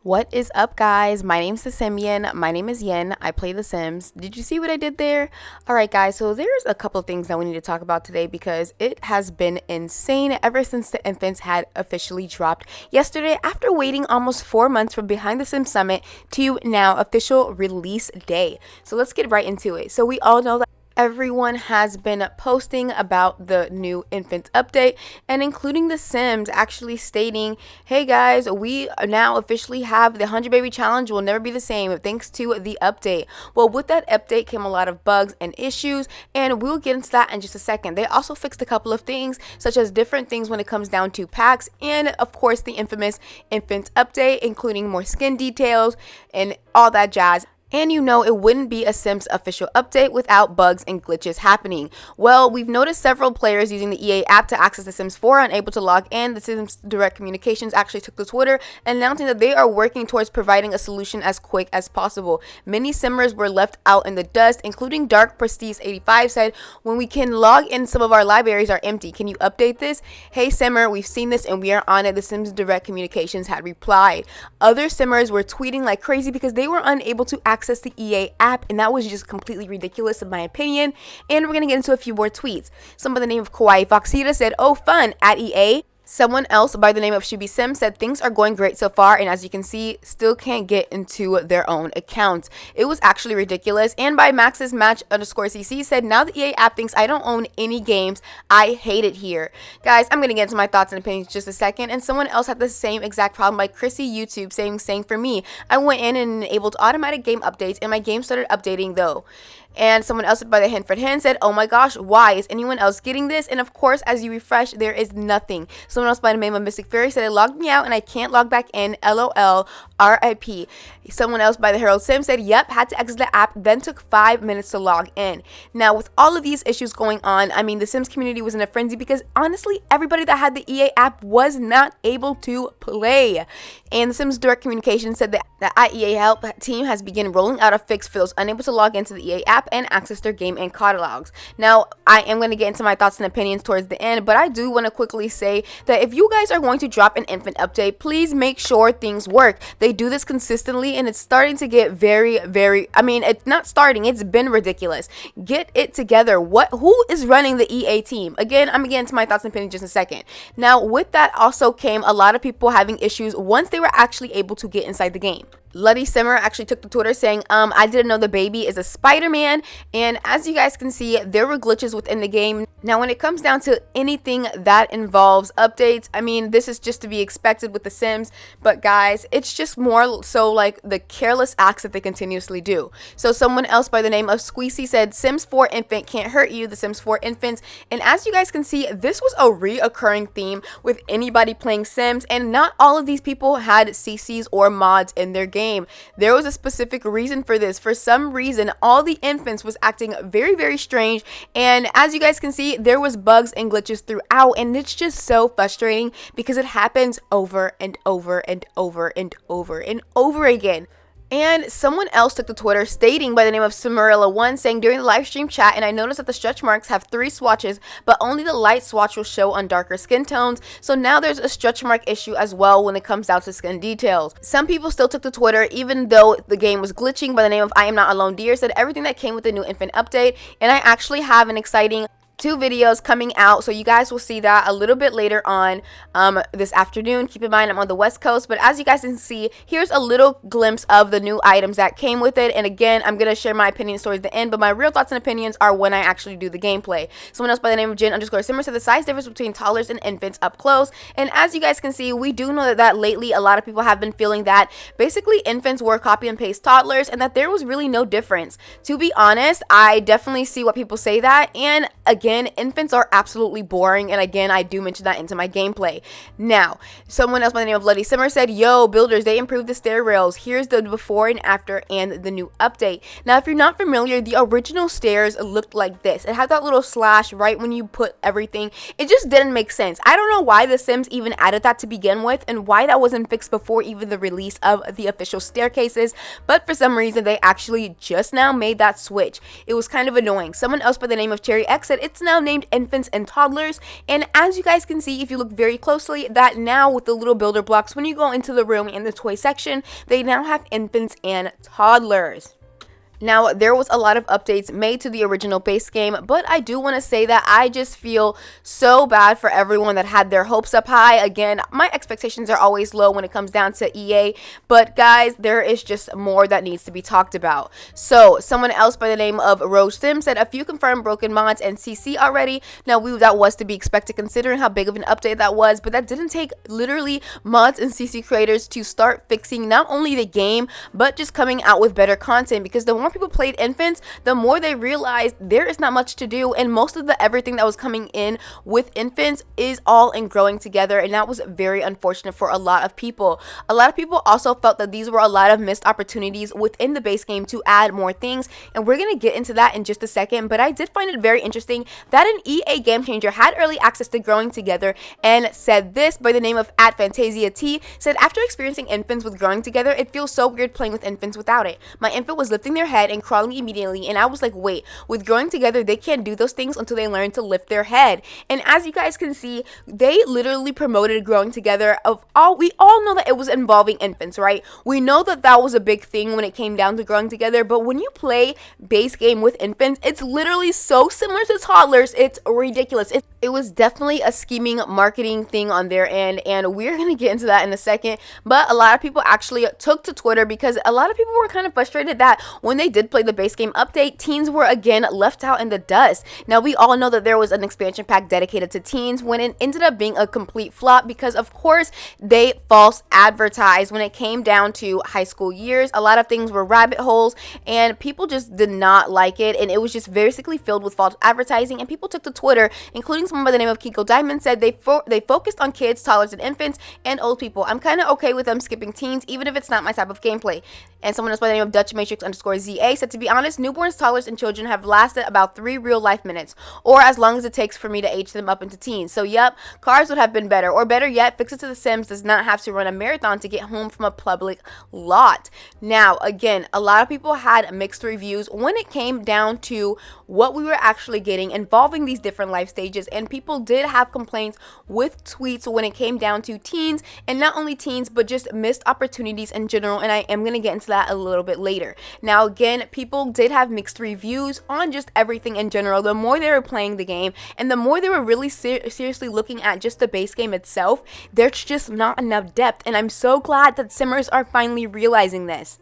What is up, guys? My name's Simian. My name is Yen. I play The Sims. Did you see what I did there? Alright, guys, so there's a couple of things that we need to talk about today because it has been insane ever since the infants had officially dropped yesterday after waiting almost 4 months from Behind the Sims Summit to now official release day. So let's get right into it. So we all know that everyone has been posting about the new infant update, and including The Sims actually stating, hey guys, we now officially have the 100 baby challenge will never be the same thanks to the update. Well, with that update came a lot of bugs and issues, and we'll get into that in just a second. They also fixed a couple of things, such as different things when it comes down to packs, and of course the infamous infant update, including more skin details and all that jazz. And you know it wouldn't be a Sims official update without bugs and glitches happening. Well, we've noticed several players using the EA app to access The Sims 4 unable to log in. The Sims Direct Communications actually took to Twitter announcing that they are working towards providing a solution as quick as possible. Many Simmers were left out in the dust, including Dark Prestige 85 said, when we can log in, some of our libraries are empty. Can you update this? Hey Simmer, we've seen this and we are on it. The Sims Direct Communications had replied. Other Simmers were tweeting like crazy because they were unable to access the EA app, and that was just completely ridiculous in my opinion. And we're gonna get into a few more tweets. Some by the name of Kawaii Foxita said, oh fun at EA. Someone else by the name of Shubi Sim said things are going great so far, and as you can see, still can't get into their own accounts. It was actually ridiculous. And by Max's Match _CC said, now the EA app thinks I don't own any games. I hate it here. Guys, I'm gonna get into my thoughts and opinions in just a second. And someone else had the same exact problem by Chrissy YouTube saying for me, I went in and enabled automatic game updates and my game started updating though. And someone else by the Hinford Hen said, oh my gosh, why is anyone else getting this? And of course, as you refresh, there is nothing. Someone else by the name of Mystic Fairy said, it logged me out and I can't log back in. LOL, RIP. Someone else by the Herald Sim said, yep, had to exit the app, then took 5 minutes to log in. Now, with all of these issues going on, I mean, the Sims community was in a frenzy because honestly, everybody that had the EA app was not able to play. And the Sims Direct Communication said that the IEA Help team has begun rolling out a fix for those unable to log into the EA app and access their game and catalogs. Now, I am going to get into my thoughts and opinions towards the end, but I do want to quickly say that if you guys are going to drop an infant update, please make sure things work. They do this consistently, and it's starting to get very, I mean, it's not starting, it's been ridiculous. Get it together. Who is running the EA team? Again, I'm going to get into my thoughts and opinions in just a second. Now, with that also came a lot of people having issues once they were actually able to get inside the game. Luddy Simmer actually took to Twitter saying, I didn't know the baby is a Spider-Man, and as you guys can see, there were glitches within the game. Now, when it comes down to anything that involves updates, I mean, this is just to be expected with The Sims, but guys, it's just more so like the careless acts that they continuously do. So someone else by the name of Squeezy said, Sims 4 infant can't hurt you, The Sims 4 infants, and as you guys can see, this was a reoccurring theme with anybody playing Sims, and not all of these people had CCs or mods in their game. There was a specific reason for this. For some reason, all the infants was acting very strange, and as you guys can see, there was bugs and glitches throughout, and it's just so frustrating because it happens over and over and over and over and over again. And someone else took to Twitter stating by the name of Cimarilla1 saying, during the live stream chat, and I noticed that the stretch marks have 3 swatches, but only the light swatch will show on darker skin tones. So now there's a stretch mark issue as well when it comes down to skin details. Some people still took to Twitter even though the game was glitching. By the name of I Am Not Alone Dear said everything that came with the new infant update, and I actually have an exciting 2 videos coming out, so you guys will see that a little bit later on this afternoon. Keep in mind I'm on the West Coast, but as you guys can see, here's a little glimpse of the new items that came with it. And again, I'm gonna share my opinions towards the end, but my real thoughts and opinions are when I actually do the gameplay. Someone else by the name of Jin_Simmer said the size difference between toddlers and infants up close, and as you guys can see, we do know that lately a lot of people have been feeling that basically infants were copy and paste toddlers and that there was really no difference. To be honest, I definitely see what people say that, and again, infants are absolutely boring, and again, I do mention that into my gameplay. Now, someone else by the name of Luddy Simmer said, yo, builders, they improved the stair rails. Here's the before and after and the new update. Now, if you're not familiar, the original stairs looked like this. It had that little slash right when you put everything. It just didn't make sense. I don't know why The Sims even added that to begin with, and why that wasn't fixed before even the release of the official staircases, but for some reason, they actually just now made that switch. It was kind of annoying. Someone else by the name of Cherry X said, it's now named Infants and Toddlers. And as you guys can see, if you look very closely, that now with the little builder blocks, when you go into the room in the toy section, they now have infants and toddlers. Now, there was a lot of updates made to the original base game, but I do want to say that I just feel so bad for everyone that had their hopes up high. Again, my expectations are always low when it comes down to EA, but guys, there is just more that needs to be talked about. So, someone else by the name of Rose Sim said a few confirmed broken mods and CC already. Now, that was to be expected considering how big of an update that was, but that didn't take literally mods and CC creators to start fixing not only the game, but just coming out with better content, because the more people played infants, the more they realized there is not much to do, and most of the everything that was coming in with infants is all in growing together, and that was very unfortunate for a lot of people. A lot of people also felt that these were a lot of missed opportunities within the base game to add more things, and we're gonna get into that in just a second. But I did find it very interesting that an EA Game Changer had early access to growing together and said this by the name of @FantasiaT, said after experiencing infants with growing together, it feels so weird playing with infants without it. My infant was lifting their head and crawling immediately, and I was like, wait, with growing together they can't do those things until they learn to lift their head. And as you guys can see, they literally promoted growing together. We all know that it was involving infants, right? We know that that was a big thing when it came down to growing together, but when you play base game with infants, it's literally so similar to toddlers, it's ridiculous. It was definitely a scheming marketing thing on their end, and we're gonna get into that in a second. But a lot of people actually took to Twitter because a lot of people were kind of frustrated that when they did play the base game update, teens were again left out in the dust. Now, we all know that there was an expansion pack dedicated to teens when it ended up being a complete flop because, of course, they false advertised when it came down to high school years. A lot of things were rabbit holes, and people just did not like it, and it was just basically filled with false advertising. And people took to Twitter, including someone by the name of Kiko Diamond, said they focused on kids, toddlers, and infants, and old people. I'm kind of okay with them skipping teens, even if it's not my type of gameplay. And someone else by the name of Dutch Matrix_ZA said, to be honest, newborns, toddlers, and children have lasted about 3 real life minutes, or as long as it takes for me to age them up into teens. So yep, cars would have been better, or better yet, Fix It to the Sims does not have to run a marathon to get home from a public lot. Now, again, a lot of people had mixed reviews when it came down to what we were actually getting involving these different life stages, and people did have complaints with tweets when it came down to teens, and not only teens, but just missed opportunities in general, and I am going to get into that a little bit later. Now, again, people did have mixed reviews on just everything in general. The more they were playing the game, and the more they were really seriously looking at just the base game itself, there's just not enough depth, and I'm so glad that Simmers are finally realizing this.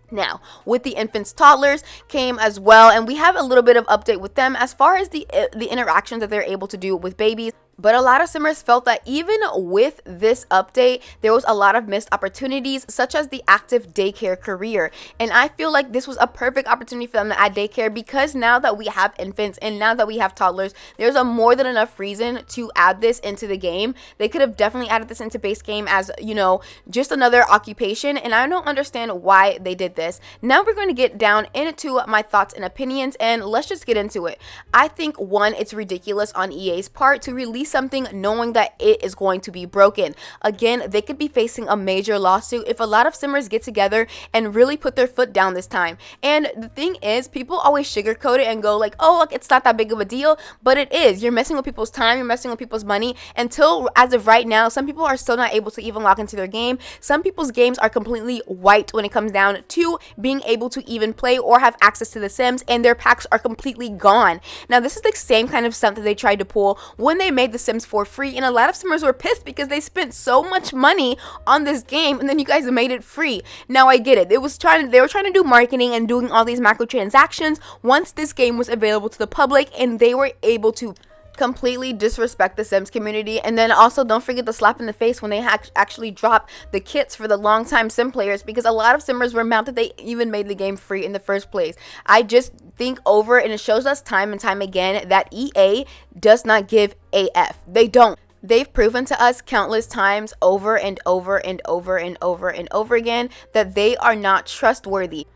Now, with the infants, toddlers came as well, and we have a little bit of update with them as far as the interactions that they're able to do with babies. But a lot of Simmers felt that even with this update, there was a lot of missed opportunities, such as the active daycare career. And I feel like this was a perfect opportunity for them to add daycare, because now that we have infants and now that we have toddlers, there's a more than enough reason to add this into the game. They could have definitely added this into base game as, you know, just another occupation, and I don't understand why they did this. Now we're going to get down into my thoughts and opinions, and let's just get into it. I think, one, it's ridiculous on EA's part to release something knowing that it is going to be broken. Again, they could be facing a major lawsuit if a lot of Simmers get together and really put their foot down this time. And the thing is, people always sugarcoat it and go like, oh, look, it's not that big of a deal, but it is. You're messing with people's time, you're messing with people's money. Until, as of right now, some people are still not able to even log into their game. Some people's games are completely wiped when it comes down to being able to even play or have access to the Sims, and their packs are completely gone. Now, this is the same kind of stuff that they tried to pull when they made the Sims for free, and a lot of Simmers were pissed because they spent so much money on this game, and then you guys made it free. Now, I get it. They were trying to do marketing and doing all these microtransactions once this game was available to the public, and they were able to completely disrespect the Sims community. And then also, don't forget the slap in the face when they actually dropped the kits for the longtime Sim players, because a lot of Simmers were mad that they even made the game free in the first place. I just think over, and it shows us time and time again that EA does not give a F. They don't. They've proven to us countless times over and over and over and over and over again that they are not trustworthy.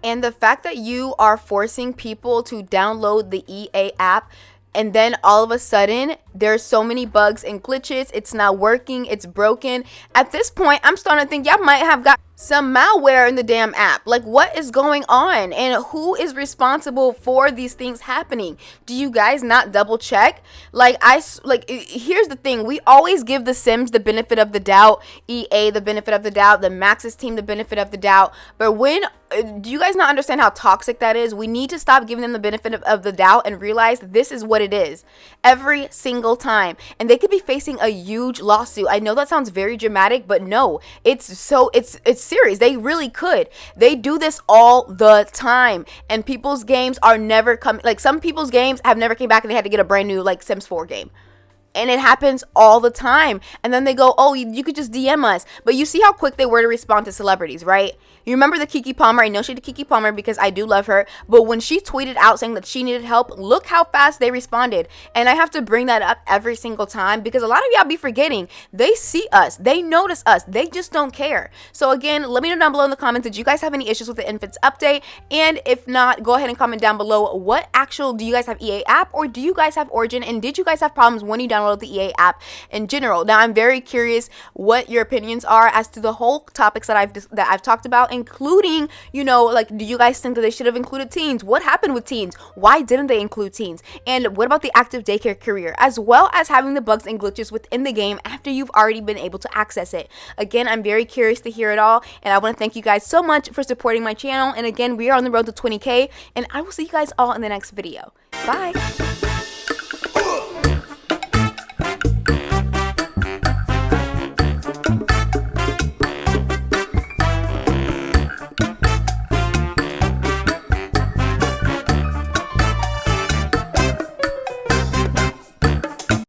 And the fact that you are forcing people to download the EA app, and then all of a sudden there's so many bugs and glitches, it's not working, it's broken. At this point, I'm starting to think y'all might have got some malware in the damn app. Like, what is going on, and who is responsible for these things happening? Do you guys not double check? Here's the thing: we always give the Sims the benefit of the doubt, EA the benefit of the doubt, the Maxis team the benefit of the doubt. But when do you guys not understand how toxic that is? We need to stop giving them the benefit of the doubt and realize this is what it is every single time. And they could be facing a huge lawsuit. I know that sounds very dramatic, but no, it's serious. They really could. They do this all the time, and people's games are never coming. Like, some people's games have never came back and they had to get a brand new like Sims 4 game. And it happens all the time. And then they go, oh, you could just DM us. But you see how quick they were to respond to celebrities, right? You remember the Keke Palmer? I know she did Keke Palmer because I do love her. But when she tweeted out saying that she needed help, look how fast they responded. And I have to bring that up every single time because a lot of y'all be forgetting. They see us. They notice us. They just don't care. So again, let me know down below in the comments, did you guys have any issues with the Infants update? And if not, go ahead and comment down below, what actual, do you guys have EA app or do you guys have Origin? And did you guys have problems when you download the EA app in general? Now, I'm very curious what your opinions are as to the whole topics that I've talked about, including, you know, like, do you guys think that they should have included teens? What happened with teens? Why didn't they include teens? And what about the active daycare career, as well as having the bugs and glitches within the game after you've already been able to access it? Again, I'm very curious to hear it all, and I want to thank you guys so much for supporting my channel. And again, we are on the road to 20K, and I will see you guys all in the next video. Bye.